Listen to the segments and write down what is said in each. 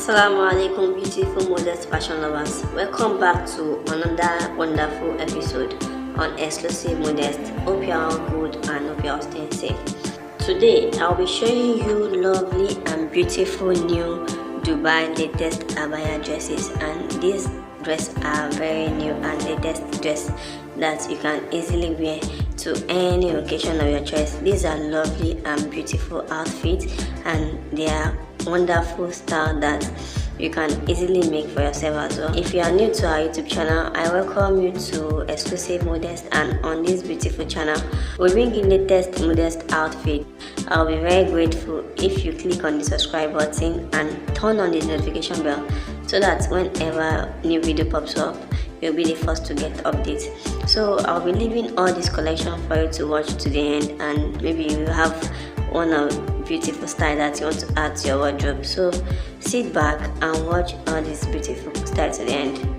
Assalamu alaikum, beautiful modest fashion lovers. Welcome back to another wonderful episode on Exclusive Modest. Hope you are all good and hope you are staying safe. Today I'll be showing you lovely and beautiful new Dubai latest Abaya dresses, and these dresses are very new and latest dress that you can easily wear to any occasion of your choice. These are lovely and beautiful outfits, and they are wonderful style that you can easily make for yourself as well. If you are new to our YouTube channel, I welcome you to Exclusive Modest, and on this beautiful channel we bring you latest modest outfit. I'll be very grateful if you click on the subscribe button and turn on the notification bell so that whenever new video pops up, you'll be the first to get updates. So I'll be leaving all this collection for you to watch to the end, and maybe you have one of beautiful style that you want to add to your wardrobe. So sit back and watch all this beautiful style to the end.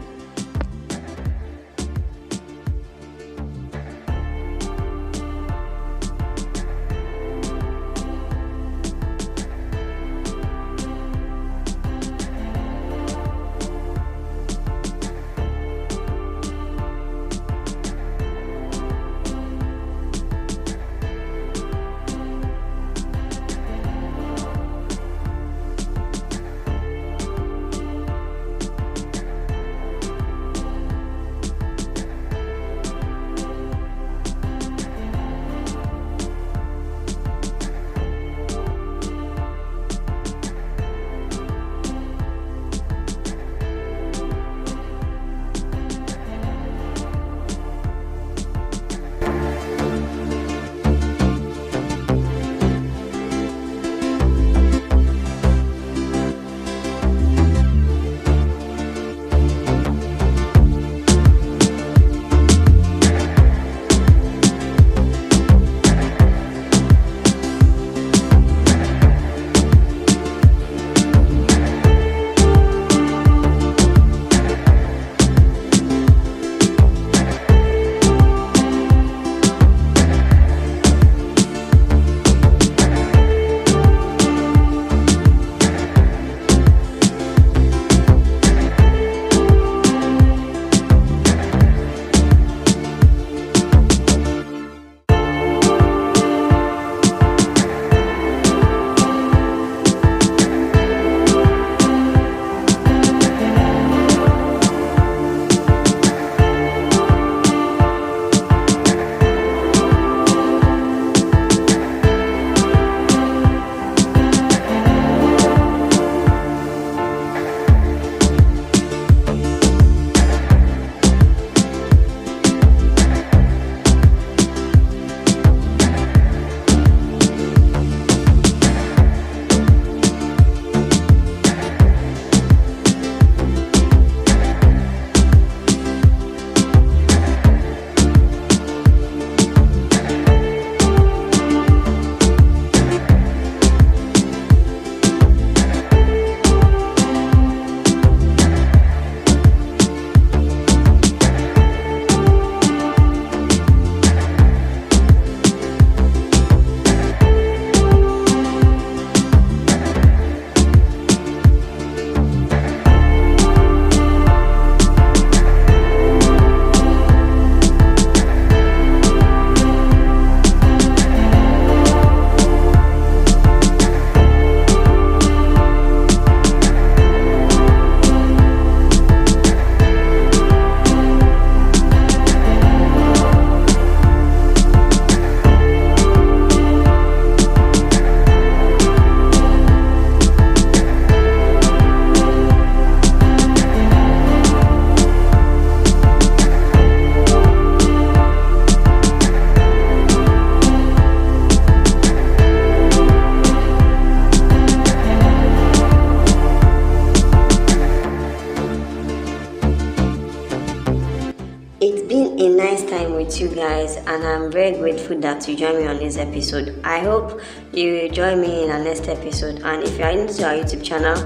It's been a nice time with you guys, and I'm very grateful that you joined me on this episode. I hope you join me in our next episode, and if you are new to our YouTube channel,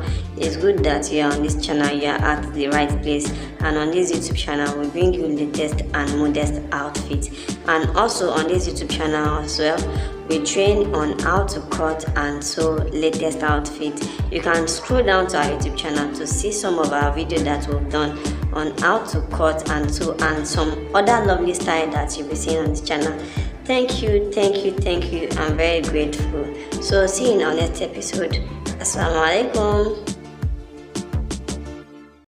It's good that you are on this channel. You are at the right place, and on this YouTube channel we bring you latest and modest outfits. And also on this YouTube channel as well, we train on how to cut and sew latest outfits. You can scroll down to our YouTube channel to see some of our videos that we've done on how to cut and sew and some other lovely style that you'll be seeing on this channel. Thank you. I'm very grateful. So see you in our next episode. Assalamu alaikum.